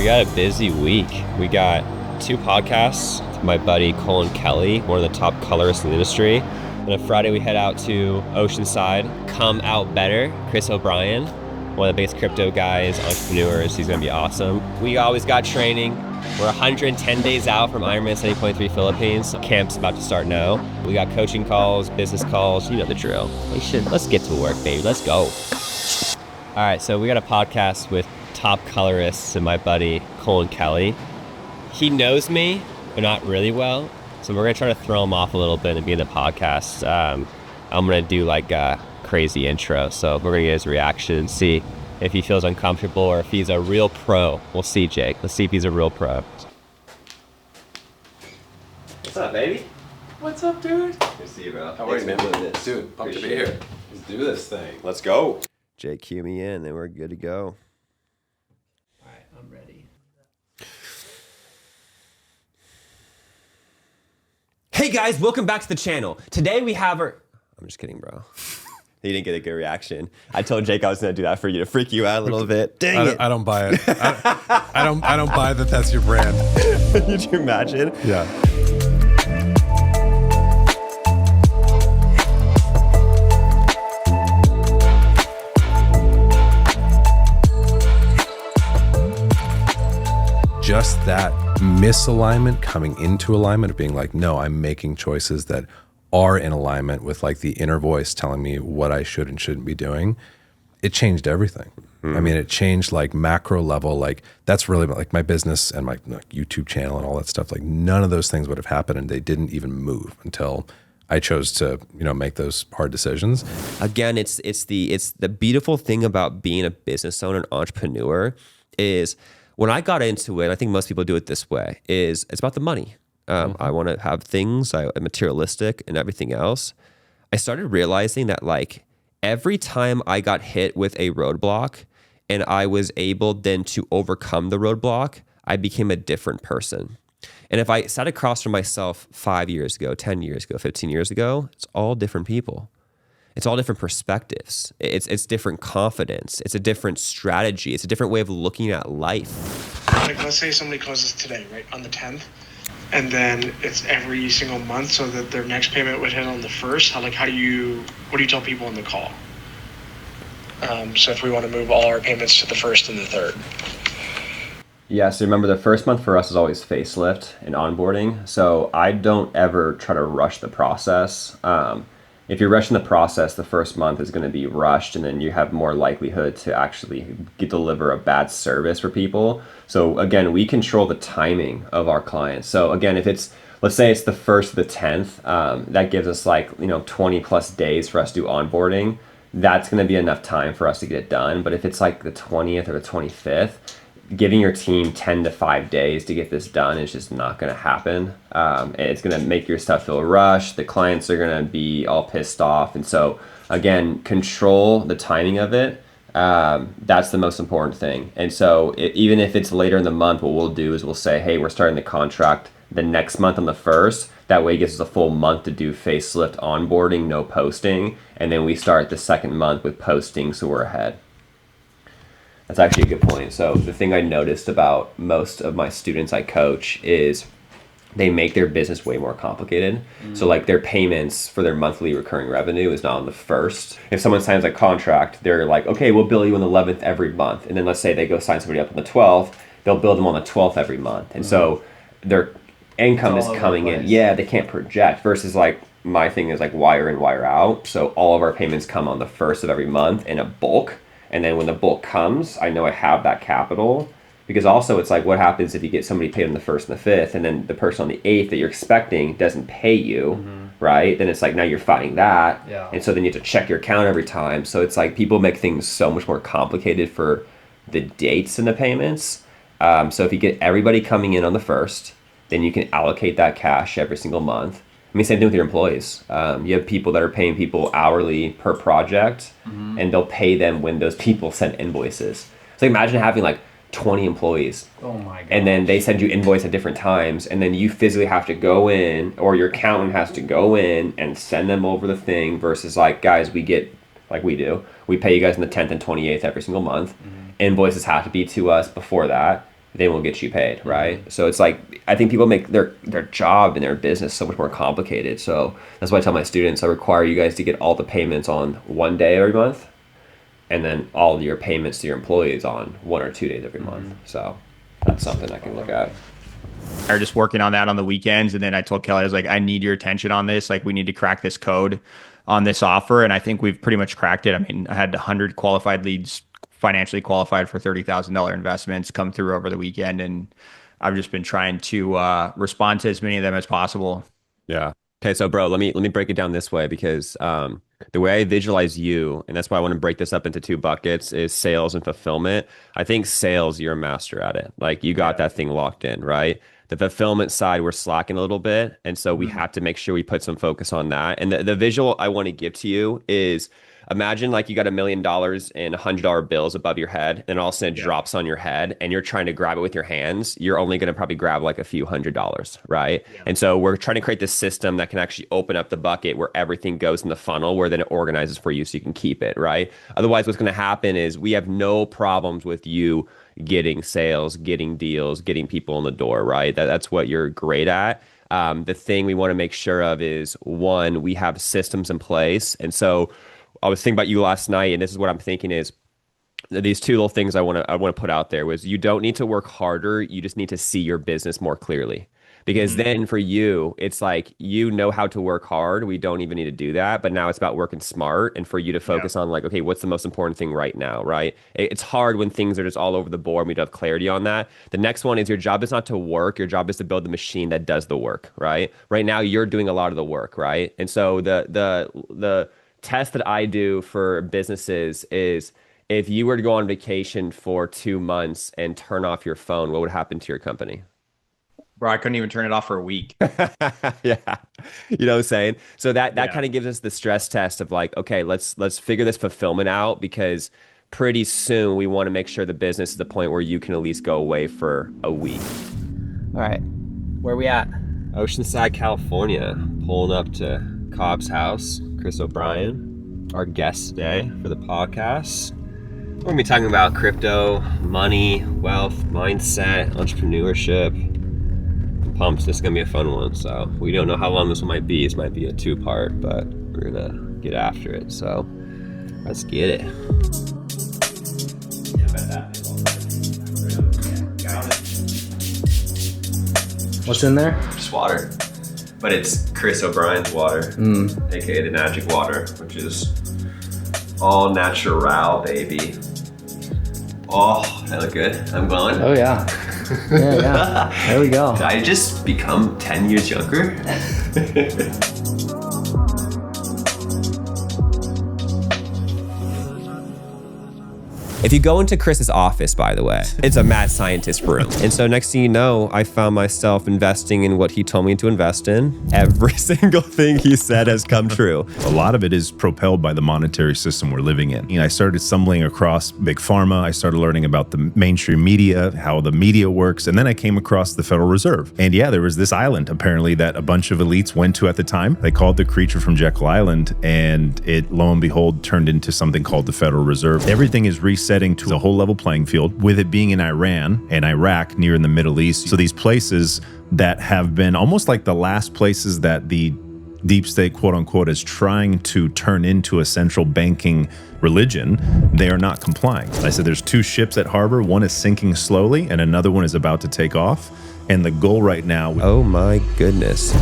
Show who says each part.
Speaker 1: got a busy week. We got 2 podcasts with my buddy Cullen Kelley, one of the top colorists in the industry. And on Friday we head out to Oceanside. Come Out Better, Chris O'Brien, one of the biggest crypto guys, entrepreneurs. He's gonna be awesome. We always got training. We're 110 days out from Ironman 70.3 Philippines. Camp's about to start now. We got coaching calls, business calls, you know the drill. Let's get to work, baby. Let's go. All right, so we got a podcast with top colorists and my buddy Cullen Kelley. He knows me, but not really well. So we're gonna try to throw him off a little bit and be in the podcast. I'm gonna do like a crazy intro. So we're gonna get his reaction and see if he feels uncomfortable or if he's a real pro. We'll see, Jake. Let's see if he's a real pro. What's up, baby?
Speaker 2: What's up, dude?
Speaker 1: Good to see you, bro.
Speaker 2: How are you, man? Dude, pumped to be here. Let's do this thing. Let's go.
Speaker 1: Jake, cue me in, then we're good to go.
Speaker 3: All right, I'm ready.
Speaker 1: Hey guys, welcome back to the channel. Today we have our... I'm just kidding, bro. He didn't get a good reaction. I told Jake I was gonna do that for you to freak you out a little bit. Dang it!
Speaker 4: I don't buy it. I don't buy that. That's your brand.
Speaker 1: Could you imagine?
Speaker 4: Yeah. Just that misalignment coming into alignment of being like, no, I'm making choices that are in alignment with like the inner voice telling me what I should and shouldn't be doing. It changed everything. I mean, it changed like macro level. Like that's really like my business and my YouTube channel and all that stuff. Like none of those things would have happened and they didn't even move until I chose to, make those hard decisions.
Speaker 1: Again, it's the beautiful thing about being a business owner and entrepreneur is when I got into it, I think most people do it this way, is it's about the money. I want to have things, materialistic and everything else. I started realizing that like every time I got hit with a roadblock and I was able then to overcome the roadblock, I became a different person. And if I sat across from myself 5 years ago, 10 years ago, 15 years ago, it's all different people. It's all different perspectives. It's different confidence. It's a different strategy. It's a different way of looking at life.
Speaker 5: Like let's say somebody closes today, right, on the 10th, and then it's every single month so that their next payment would hit on the 1st. What do you tell people on the call? So if we want to move all our payments to the 1st and the 3rd.
Speaker 1: Yeah, so remember the first month for us is always facelift and onboarding. So I don't ever try to rush the process. If you're rushing the process, the first month is going to be rushed and then you have more likelihood to actually deliver a bad service for people. So again, we control the timing of our clients. So again, if it's, let's say it's the 1st to the 10th, that gives us 20 plus days for us to do onboarding. That's going to be enough time for us to get it done. But if it's like the 20th or the 25th, giving your team 10 to 5 days to get this done is just not going to happen. It's going to make your stuff feel rushed. The clients are going to be all pissed off. And so again, control the timing of it. That's the most important thing. And so even if it's later in the month, what we'll do is we'll say, hey, we're starting the contract the next month on the 1st. That way it gives us a full month to do facelift onboarding, no posting. And then we start the second month with posting, so we're ahead. That's actually a good point. So the thing I noticed about most of my students I coach is they make their business way more complicated. So like their payments for their monthly recurring revenue is not on the 1st. If someone signs a contract, they're like, okay, we'll bill you on the 11th every month. And then let's say they go sign somebody up on the 12th, they'll bill them on the 12th every month. And so their income is coming in. Yeah, they can't project versus like my thing is like wire in, wire out. So all of our payments come on the 1st of every month in a bulk. And then when the bulk comes, I know I have that capital. Because also it's like, what happens if you get somebody paid on the 1st and the 5th, and then the person on the 8th that you're expecting doesn't pay you, right? Then it's like, now you're fighting that.
Speaker 3: Yeah.
Speaker 1: And so then you have to check your account every time. So it's like people make things so much more complicated for the dates and the payments. So if you get everybody coming in on the 1st, then you can allocate that cash every single month. I mean, same thing with your employees. You have people that are paying people hourly per project, and they'll pay them when those people send invoices. So imagine having like 20 employees.
Speaker 3: Oh my God.
Speaker 1: And then they send you invoice at different times, and then you physically have to go in, or your accountant has to go in and send them over the thing versus like, guys, we get, like we pay you guys on the 10th and 28th every single month. Invoices have to be to us before that. then we'll get you paid, right? So it's like, I think people make their job and their business so much more complicated. So that's why I tell my students, I require you guys to get all the payments on one day every month, and then all your payments to your employees on 1 or 2 days every month. So that's something I can look at.
Speaker 6: Are just working on that on the weekends. And then I told Kelly, I was like, I need your attention on this. Like, we need to crack this code on this offer. And I think we've pretty much cracked it. I mean, I had 100 qualified leads, financially qualified for $30,000 investments come through over the weekend. And I've just been trying to respond to as many of them as possible.
Speaker 1: Yeah. Okay, so bro, let me break it down this way, because the way I visualize you, and that's why I want to break this up into 2 buckets, is sales and fulfillment. I think sales, you're a master at it. Like, you got that thing locked in, right? The fulfillment side, we're slacking a little bit, and so we have to make sure we put some focus on that. And the visual I want to give to you is, imagine like you got $1 million in $100 bills above your head, and all of a sudden it drops on your head, and you're trying to grab it with your hands. You're only going to probably grab like a few $100s, right? Yeah. And so we're trying to create this system that can actually open up the bucket where everything goes in the funnel, where then it organizes for you so you can keep it, right? Otherwise, what's going to happen is we have no problems with you getting sales, getting deals, getting people in the door, right? That's what you're great at. The thing we want to make sure of is, one, we have systems in place. And so I was thinking about you last night, and this is what I'm thinking is, these 2 little things I want to put out there was, you don't need to work harder. You just need to see your business more clearly. Because then for you, it's like, you know how to work hard. We don't even need to do that. But now it's about working smart, and for you to focus on like, okay, what's the most important thing right now, right? It's hard when things are just all over the board and we don't have clarity on that. The next one is, your job is not to work. Your job is to build the machine that does the work, right? Right now, you're doing a lot of the work, right? And so the test that I do for businesses is, if you were to go on vacation for 2 months and turn off your phone, what would happen to your company?
Speaker 6: Bro, I couldn't even turn it off for a week.
Speaker 1: Yeah. You know what I'm saying? So that kind of gives us the stress test of like, okay, let's figure this fulfillment out, because pretty soon we want to make sure the business is the point where you can at least go away for a week.
Speaker 3: All right. Where are we at?
Speaker 1: Oceanside, California, pulling up to Cobb's house. Chris O'Brien, our guest today for the podcast. We're going to be talking about crypto, money, wealth, mindset, entrepreneurship. Pumped. This is gonna be a fun one. So we don't know how long this one might be. This might be a 2-part, but we're gonna get after it. So let's get it.
Speaker 3: What's in there?
Speaker 1: Just water, but it's Chris O'Brien's water, aka the magic water, which is all natural, baby. Oh, that look good. I'm glowing.
Speaker 3: Oh yeah. Yeah. There we go.
Speaker 1: Did I just become 10 years younger? If you go into Chris's office, by the way, it's a mad scientist room. And so next thing you know, I found myself investing in what he told me to invest in. Every single thing he said has come true.
Speaker 7: A lot of it is propelled by the monetary system we're living in. You know, I started stumbling across big pharma. I started learning about the mainstream media, how the media works. And then I came across the Federal Reserve. And yeah, there was this island apparently that a bunch of elites went to at the time. They called it the Creature from Jekyll Island. And it, lo and behold, turned into something called the Federal Reserve. Everything is resetting to a whole level playing field, with it being in Iran and Iraq near in the Middle East. So these places that have been almost like the last places that the deep state, quote unquote, is trying to turn into a central banking religion, they are not complying. I said there's 2 ships at harbor. One is sinking slowly and another one is about to take off. And the goal right now...
Speaker 1: Oh my goodness.